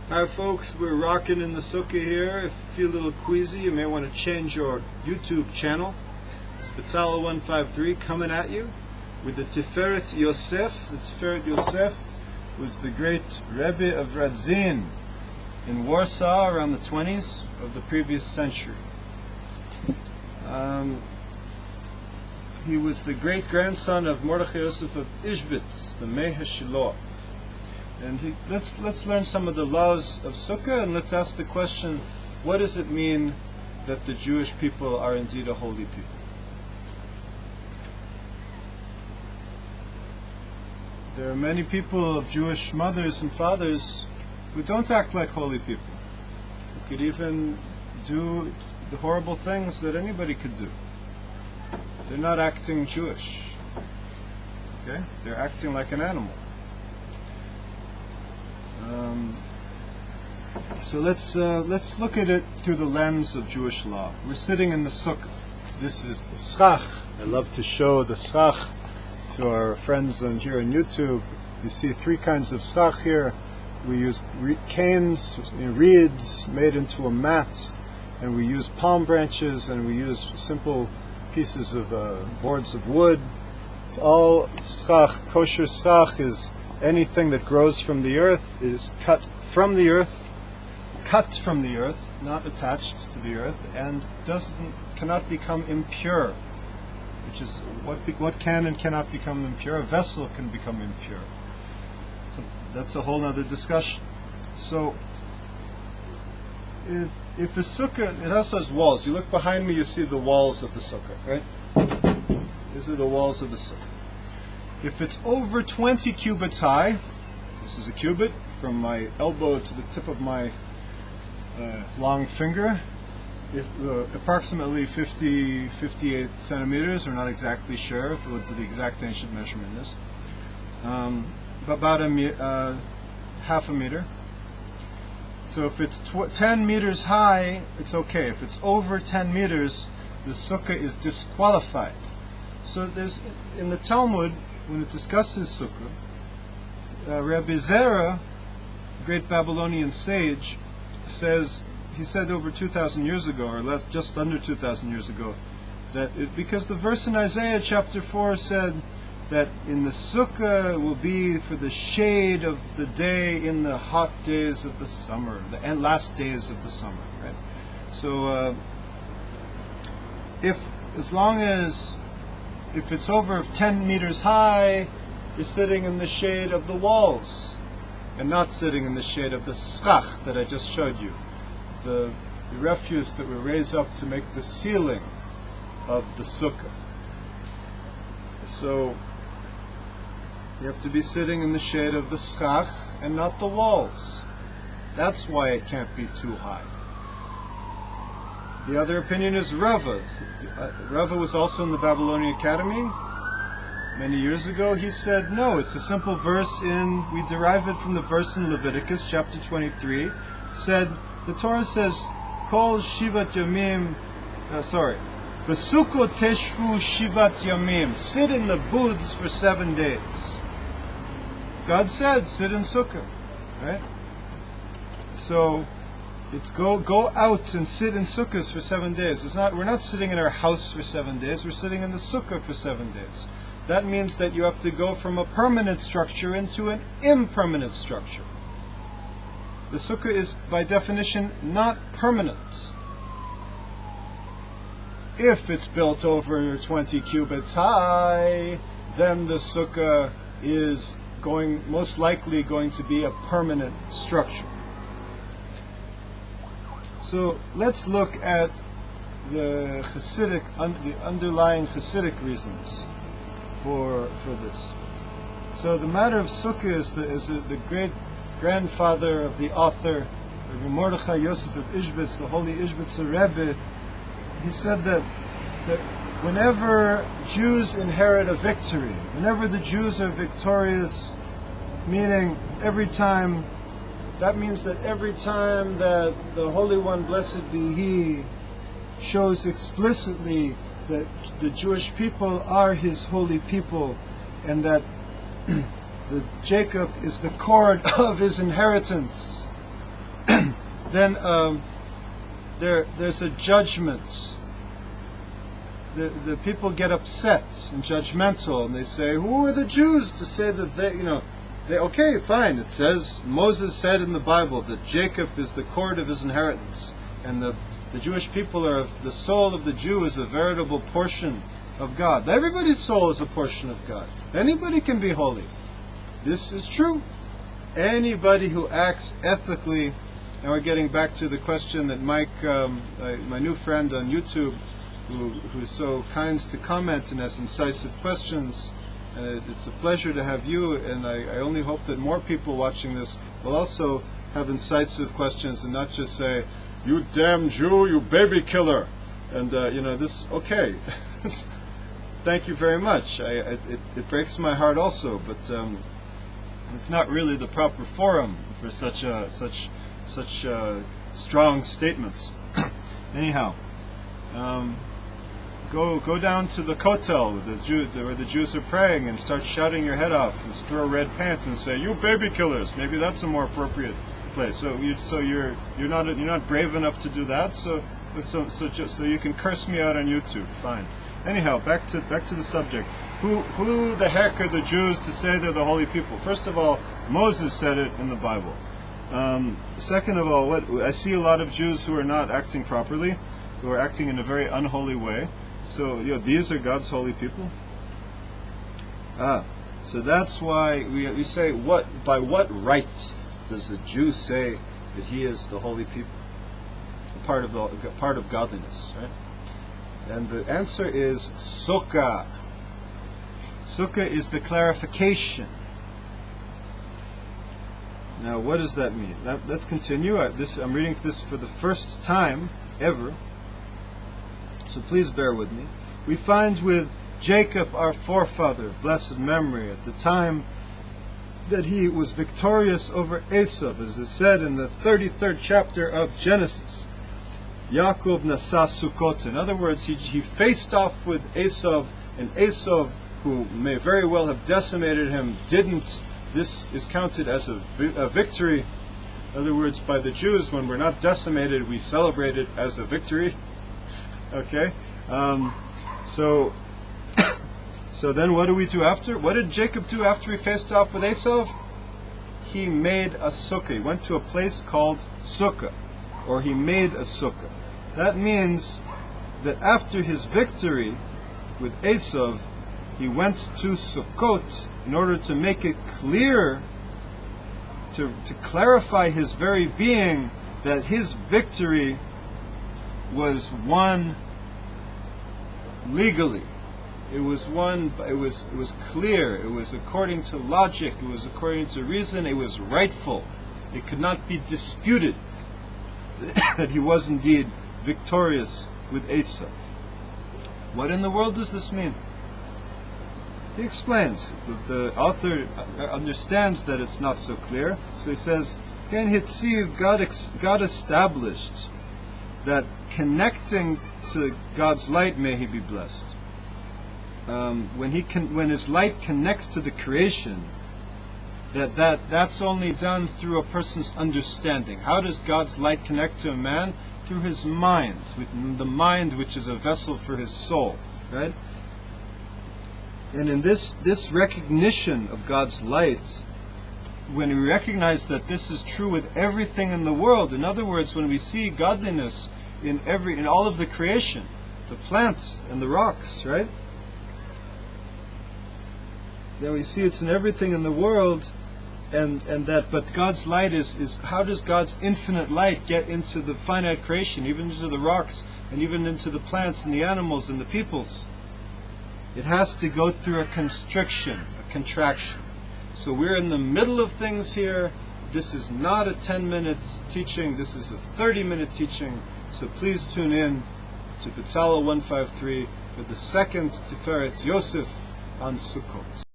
Hi folks, we're rocking in the Succa here. If you feel a little queasy, you may want to change your YouTube channel. Spatzala 153 coming at you with the Tiferet Yosef. The Tiferet Yosef was the great Rebbe of Radzin in Warsaw around the 20s of the previous century. He was the great-grandson of Mordechai Yosef of Ishbitz, the Meha Shiloh. And let's learn some of the laws of Sukkah, and let's ask the question, what does it mean that the Jewish people are indeed a holy people? There are many people of Jewish mothers and fathers who don't act like holy people, who could even do the horrible things that anybody could do. They're not acting Jewish. Okay? They're acting like an animal. So let's look at it through the lens of Jewish law. We're sitting in the Sukkah. This is the schach. I love to show the schach to our friends here on YouTube. You see three kinds of schach here. We use canes, reeds made into a mat, and we use palm branches, and we use simple pieces of boards of wood. It's all schach. Kosher schach is anything that grows from the earth. It is cut from the earth, not attached to the earth, and cannot become impure, which is what can and cannot become impure. A vessel can become impure. So that's a whole other discussion. So if a sukkah, it also has walls. You look behind me, you see the walls of the sukkah, right? These are the walls of the sukkah. If it's over 20 cubits high, this is a cubit from my elbow to the tip of my long finger, approximately 58 centimeters, we're not exactly sure what the exact ancient measurement is, about half a meter. So if it's 10 meters high, it's okay. If it's over 10 meters, the sukkah is disqualified. So there's, in the Talmud, when it discusses Sukkah, Rabbi Zera, great Babylonian sage, he said over 2,000 years ago, or just under 2,000 years ago, that because the verse in Isaiah chapter 4 said that in the Sukkah will be for the shade of the day in the hot days of the summer, the last days of the summer, right? So if it's over 10 meters high, you're sitting in the shade of the walls and not sitting in the shade of the schach that I just showed you, the refuse that we raise up to make the ceiling of the sukkah. So you have to be sitting in the shade of the schach and not the walls. That's why it can't be too high. The other opinion is Rava. Rava was also in the Babylonian Academy many years ago. He said, no, it's a simple verse we derive it from the verse in Leviticus chapter 23. The Torah says, Kol Shivat Yamim, Besukkot Teshvu Shivat Yamim, sit in the booths for 7 days. God said, sit in Sukkah, right? So, it's go out and sit in sukkahs for 7 days. We're not sitting in our house for 7 days, we're sitting in the sukkah for 7 days. That means that you have to go from a permanent structure into an impermanent structure. The sukkah is, by definition, not permanent. If it's built over 20 cubits high, then the sukkah is most likely going to be a permanent structure. So let's look at the underlying Hasidic reasons for this. So the matter of Sukkah is the great grandfather of the author, Rabbi Mordechai Yosef of Ishbitz, the holy Ishbitzer Rebbe. He said that whenever Jews inherit a victory, whenever the Jews are victorious, meaning that means that every time that the Holy One, blessed be He, shows explicitly that the Jewish people are His holy people, and that the Jacob is the cord of his inheritance, then there's a judgment. The people get upset and judgmental, and they say, "Who are the Jews to say that okay, fine. It says Moses said in the Bible that Jacob is the cord of his inheritance, and the Jewish people are the soul of the Jew is a veritable portion of God. Everybody's soul is a portion of God. Anybody can be holy. This is true. Anybody who acts ethically." And we're getting back to the question that Mike, my new friend on YouTube, who is so kind to comment and has incisive questions. And it's a pleasure to have you, and I only hope that more people watching this will also have incisive questions and not just say, "You damn Jew, you baby killer." And, this, okay. Thank you very much. It breaks my heart also, but it's not really the proper forum for such strong statements. Anyhow, go down to the kotel where the Jews are praying and start shouting your head off and throw red paint and say, "You baby killers." Maybe that's a more appropriate place. So you're not brave enough to do that. So you can curse me out on YouTube. Fine. Anyhow, back to the subject. Who the heck are the Jews to say they're the holy people? First of all, Moses said it in the Bible. Second of all, I see a lot of Jews who are not acting properly, who are acting in a very unholy way. So these are God's holy people. So that's why we say, by what right does the Jew say that he is the holy people, part of godliness, right? And the answer is Succa. Succa is the clarification. Now, what does that mean? Let's continue. I'm reading this for the first time ever, so please bear with me. We find with Jacob, our forefather, blessed memory, at the time that he was victorious over Esau, as is said in the 33rd chapter of Genesis. Yaakov nasa Sukkot. In other words, he faced off with Esau, and Esau, who may very well have decimated him, didn't. This is counted as a victory. In other words, by the Jews, when we're not decimated, we celebrate it as a victory. Okay? So then what do we do after? What did Jacob do after he faced off with Esau? He made a sukkah. He went to a place called Succa, or he made a sukkah. That means that after his victory with Esau, he went to Sukkot in order to make it clear, to clarify his very being, that his victory was won legally. It was clear. It was according to logic. It was according to reason. It was rightful. It could not be disputed that he was indeed victorious with Esau. What in the world does this mean? He explains. The author understands that it's not so clear, so he says, "Ken Hitziv, God established that connecting to God's light, may He be blessed. When His light connects to the creation, that's only done through a person's understanding. How does God's light connect to a man? Through his mind, the mind which is a vessel for his soul, right? And in this recognition of God's light, when we recognize that this is true with everything in the world, in other words, when we see godliness in all of the creation, the plants and the rocks, right? Then we see it's in everything in the world, but God's light is how does God's infinite light get into the finite creation, even into the rocks, and even into the plants and the animals and the peoples? It has to go through a constriction, a contraction. So we're in the middle of things here. This is not a 10-minute teaching. This is a 30-minute teaching. So please tune in to Betzalel 153 for the second Tiferet Yosef on Sukkot.